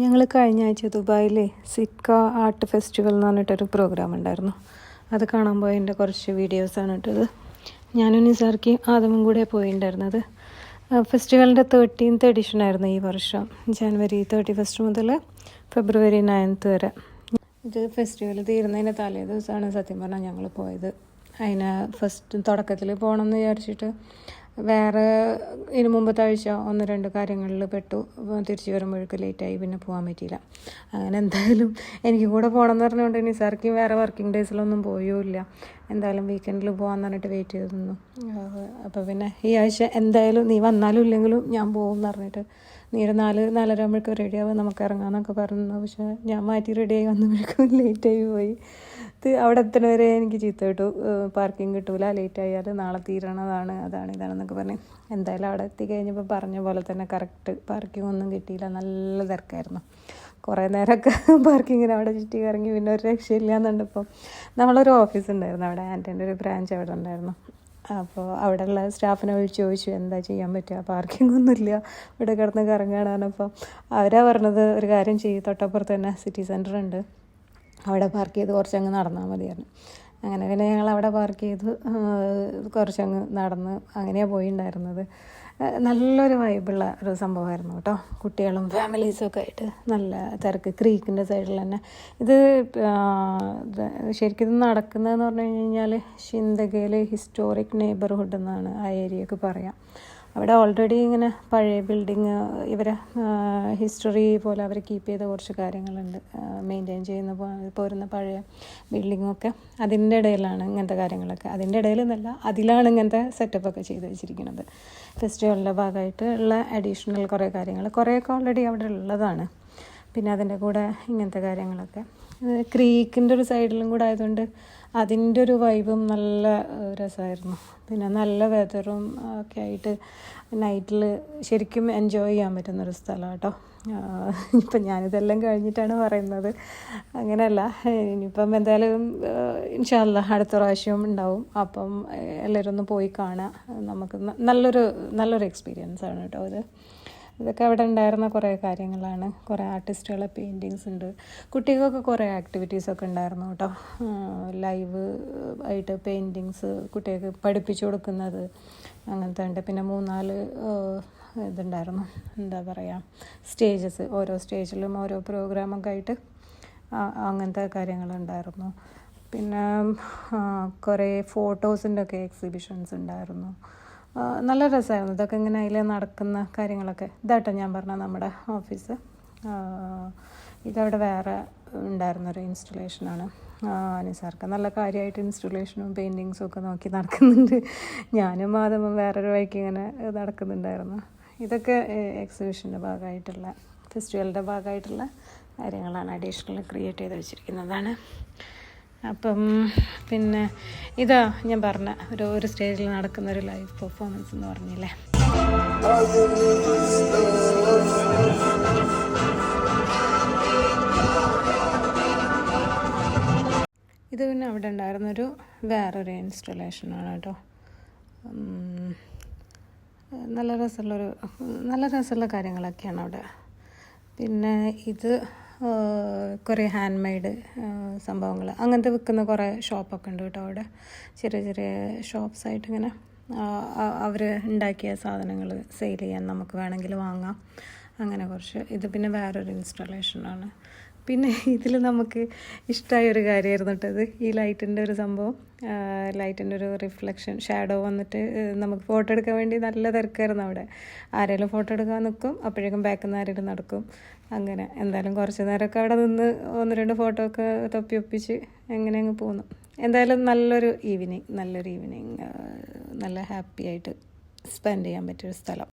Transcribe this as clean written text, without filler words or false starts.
ഞങ്ങൾ കഴിഞ്ഞ ആഴ്ച ദുബായിൽ സിക്ക ആർട്ട് ഫെസ്റ്റിവൽ എന്ന് പറഞ്ഞിട്ടൊരു പ്രോഗ്രാം ഉണ്ടായിരുന്നു. അത് കാണാൻ പോയതിൻ്റെ കുറച്ച് വീഡിയോസാണ് ഇട്ടത്. ഞാനും നിസാർക്കും ആദ്യമും കൂടെ പോയിട്ടുണ്ടായിരുന്നത്. ഫെസ്റ്റിവലിൻ്റെ 13th എഡിഷനായിരുന്നു ഈ വർഷം. January 31 മുതൽ February 9 വരെ. ഇത് ഫെസ്റ്റിവൽ തീരുന്നതിൻ്റെ തലേ ദിവസമാണ് സത്യം പറഞ്ഞാൽ ഞങ്ങൾ പോയത്. അതിന് തുടക്കത്തിൽ പോകണമെന്ന് വിചാരിച്ചിട്ട് വേറെ ഇതിന് മുമ്പത്തെ ആഴ്ച 1-2 കാര്യങ്ങളിൽ പെട്ടു. തിരിച്ച് വരുമ്പോഴേക്കും ലേറ്റായി, പിന്നെ പോകാൻ പറ്റിയില്ല. അങ്ങനെ എന്തായാലും എനിക്ക് കൂടെ പോകണമെന്ന് പറഞ്ഞുകൊണ്ട് നിസാർക്കും വേറെ വർക്കിംഗ് ഡേയ്സിലൊന്നും പോയുമില്ല. എന്തായാലും വീക്കെൻഡിൽ പോകാമെന്ന് പറഞ്ഞിട്ട് വെയിറ്റ് ചെയ്ത് നിന്നു. അപ്പോൾ പിന്നെ ഈ ആഴ്ച എന്തായാലും നീ വന്നാലും ഇല്ലെങ്കിലും ഞാൻ പോകും എന്ന് പറഞ്ഞിട്ട് നീ ഒരു 4-4:30 ആകുമ്പോഴേക്കും റെഡിയാവും, നമുക്ക് ഇറങ്ങാമെന്നൊക്കെ പറഞ്ഞു. പക്ഷേ ഞാൻ മാറ്റി റെഡിയായി വന്നപ്പോഴേക്കും ലേറ്റായി പോയി. അവിടെ എത്തുന്ന വരെ എനിക്ക് ചീത്ത കിട്ടു, പാർക്കിംഗ് കിട്ടൂല, ലേറ്റ് ആയാൽ നാളെ തീരണതാണ്, ഇതാണെന്നൊക്കെ പറഞ്ഞ്. എന്തായാലും അവിടെ എത്തിക്കഴിഞ്ഞപ്പോൾ പറഞ്ഞ പോലെ തന്നെ കറക്റ്റ് പാർക്കിംഗ് ഒന്നും കിട്ടിയില്ല. നല്ല തിരക്കായിരുന്നു. കുറേ നേരമൊക്കെ പാർക്കിങ്ങിന് അവിടെ ചുറ്റി കറങ്ങി. പിന്നെ ഒരു രക്ഷയില്ല എന്നുണ്ടപ്പോൾ നമ്മളൊരു ഓഫീസ് ഉണ്ടായിരുന്നു അവിടെ, ആൻറ്റൻ്റെ ഒരു ബ്രാഞ്ച് അവിടെ ഉണ്ടായിരുന്നു. അപ്പോൾ അവിടെയുള്ള സ്റ്റാഫിനെ വിളിച്ച് ചോദിച്ചു എന്താ ചെയ്യാൻ പറ്റുക, പാർക്കിംഗ് ഒന്നുമില്ല, ഇവിടെ കിടന്ന് കറങ്ങാനാണ്. അപ്പോൾ അവരാ പറഞ്ഞത് ഒരു കാര്യം ചെയ്യും, തൊട്ടപ്പുറത്ത് തന്നെ സിറ്റി സെൻറ്റർ ഉണ്ട്, അവിടെ പാർക്ക് ചെയ്ത് കുറച്ചങ്ങ് നടന്നാൽ മതിയായിരുന്നു. അങ്ങനെ പിന്നെ ഞങ്ങൾ അവിടെ പാർക്ക് ചെയ്ത് കുറച്ചങ്ങ് നടന്ന് അങ്ങനെയാണ് പോയിട്ടുണ്ടായിരുന്നത്. നല്ലൊരു വൈബുള്ള ഒരു സംഭവമായിരുന്നു കേട്ടോ. കുട്ടികളും ഫാമിലീസും ഒക്കെ ആയിട്ട് നല്ല തിരക്ക്. ക്രീക്കിൻ്റെ സൈഡിൽ തന്നെ ഇത് ശരിക്കും ഇത് നടക്കുന്നതെന്ന് പറഞ്ഞു കഴിഞ്ഞാൽ ഷിന്തഗയിൽ ഹിസ്റ്റോറിക് നെയ്ബർഹുഡ് എന്നാണ് ആ ഏരിയക്ക് പറയാം. അവിടെ ഓൾറെഡി ഇങ്ങനെ പഴയ ബിൽഡിങ്, ഇവരെ ഹിസ്റ്ററി പോലെ അവർ കീപ്പ് ചെയ്ത കുറച്ച് കാര്യങ്ങളുണ്ട്, മെയിൻറ്റെയിൻ ചെയ്യുന്ന പോരുന്ന പഴയ ബിൽഡിങ്ങൊക്കെ. അതിൻ്റെ ഇടയിലാണ് ഇങ്ങനത്തെ കാര്യങ്ങളൊക്കെ. അതിൻ്റെ ഇടയിൽ എന്നല്ല, അതിലാണ് ഇങ്ങനത്തെ സെറ്റപ്പൊക്കെ ചെയ്ത് വെച്ചിരിക്കുന്നത്. ഫെസ്റ്റിവലിൻ്റെ ഭാഗമായിട്ട് ഉള്ള അഡീഷണൽ കുറേ കാര്യങ്ങൾ, കുറേയൊക്കെ ഓൾറെഡി അവിടെ ഉള്ളതാണ്. പിന്നെ അതിൻ്റെ കൂടെ ഇങ്ങനത്തെ കാര്യങ്ങളൊക്കെ ക്രീക്കിൻ്റെ ഒരു സൈഡിലും കൂടെ ആയതുകൊണ്ട് അതിൻ്റെ ഒരു വൈബും നല്ല രസമായിരുന്നു. പിന്നെ നല്ല വെതറും ഒക്കെ ആയിട്ട് നൈറ്റിൽ ശരിക്കും എൻജോയ് ചെയ്യാൻ പറ്റുന്നൊരു സ്ഥലമാണ് കേട്ടോ. ഇപ്പം ഞാനിതെല്ലാം കഴിഞ്ഞിട്ടാണ് പറയുന്നത്, അങ്ങനെയല്ല. ഇനിയിപ്പം എന്തായാലും ഇൻഷാ അല്ലാഹ് അടുത്ത പ്രാവശ്യം ഉണ്ടാവും. അപ്പം എല്ലാവരും ഒന്ന് പോയി കാണാം. നമുക്ക് നല്ലൊരു എക്സ്പീരിയൻസ് ആണ് കേട്ടോ ഇത്. ഇതൊക്കെ അവിടെ ഉണ്ടായിരുന്ന കുറേ കാര്യങ്ങളാണ്. കുറേ ആർട്ടിസ്റ്റുകളെ പെയിൻറ്റിങ്സ് ഉണ്ട്. കുട്ടികൾക്കൊക്കെ കുറേ ആക്ടിവിറ്റീസൊക്കെ ഉണ്ടായിരുന്നു കേട്ടോ. ലൈവ് ആയിട്ട് പെയിൻറ്റിങ്സ് കുട്ടികൾക്ക് പഠിപ്പിച്ചു കൊടുക്കുന്നത് അങ്ങനത്തെ ഉണ്ട്. പിന്നെ 3-4 ഇതുണ്ടായിരുന്നു, എന്താ പറയുക, സ്റ്റേജസ്. ഓരോ സ്റ്റേജിലും ഓരോ പ്രോഗ്രാമൊക്കെ ആയിട്ട് അങ്ങനത്തെ കാര്യങ്ങളുണ്ടായിരുന്നു. പിന്നെ കുറേ ഫോട്ടോസിൻ്റെ ഒക്കെ എക്സിബിഷൻസ് ഉണ്ടായിരുന്നു. നല്ല രസമായിരുന്നു. ഇതൊക്കെ ഇങ്ങനെ അതിൽ നടക്കുന്ന കാര്യങ്ങളൊക്കെ. ഇതാട്ടോ ഞാൻ പറഞ്ഞ നമ്മുടെ ഓഫീസ്. ഇതവിടെ വേറെ ഉണ്ടായിരുന്നൊരു ഇൻസ്റ്റലേഷനാണ്. നിസാർക്ക് നല്ല കാര്യമായിട്ട് ഇൻസ്റ്റലേഷനും പെയിൻറ്റിങ്സും ഒക്കെ നോക്കി നടക്കുന്നുണ്ട്. ഞാനും ആദ്യം വേറൊരു വഴിക്ക് ഇങ്ങനെ നടക്കുന്നുണ്ടായിരുന്നു. ഇതൊക്കെ എക്സിബിഷൻ്റെ ഭാഗമായിട്ടുള്ള, ഫെസ്റ്റിവലിൻ്റെ ഭാഗമായിട്ടുള്ള കാര്യങ്ങളാണ്, അഡീഷണൽ ക്രിയേറ്റ് ചെയ്ത് വെച്ചിരിക്കുന്നതാണ്. അപ്പം പിന്നെ ഇതാ ഞാൻ പറഞ്ഞ ഒരു സ്റ്റേജിൽ നടക്കുന്നൊരു ലൈവ് പെർഫോമൻസ് എന്ന് പറഞ്ഞില്ലേ. ഇത് പിന്നെ അവിടെ ഉണ്ടായിരുന്നൊരു വേറൊരു ഇൻസ്റ്റലേഷനാണ് കേട്ടോ. നല്ല രസമുള്ള കാര്യങ്ങളൊക്കെയാണ് അവിടെ. പിന്നെ ഇത് കുറേ ഹാൻഡ് മെയ്ഡ് സംഭവങ്ങൾ അങ്ങനത്തെ വിൽക്കുന്ന കുറേ ഷോപ്പൊക്കെ ഉണ്ട് കേട്ടോ അവിടെ. ചെറിയ ഷോപ്സായിട്ട് ഇങ്ങനെ അവർ ഉണ്ടാക്കിയ സാധനങ്ങൾ സെയിൽ ചെയ്യാൻ നമുക്ക് വേണമെങ്കിൽ വാങ്ങാം. അങ്ങനെ കുറച്ച്. ഇത് പിന്നെ വേറൊരു ഇൻസ്റ്റലേഷനാണ്. പിന്നെ ഇതിൽ നമുക്ക് ഇഷ്ടമായൊരു കാര്യമായിരുന്നു കേട്ടത്, ഈ ലൈറ്റിൻ്റെ ഒരു സംഭവം. ലൈറ്റിൻ്റെ ഒരു റിഫ്ലക്ഷൻ, ഷാഡോ വന്നിട്ട് നമുക്ക് ഫോട്ടോ എടുക്കാൻ വേണ്ടി നല്ല തിരക്കായിരുന്നു അവിടെ. ആരെങ്കിലും ഫോട്ടോ എടുക്കാൻ നിൽക്കും, അപ്പോഴേക്കും ബാക്കിൽ നിന്ന് ആരെങ്കിലും നടക്കും. അങ്ങനെ എന്തായാലും കുറച്ച് നേരമൊക്കെ അവിടെ നിന്ന് 1-2 ഫോട്ടോ ഒക്കെ ഒപ്പിച്ച് എങ്ങനെ അങ്ങ് പോന്നു. എന്തായാലും നല്ലൊരു ഈവനിങ്, നല്ല ഹാപ്പി ആയിട്ട് സ്പെൻഡ് ചെയ്യാൻ പറ്റിയൊരു സ്ഥലം.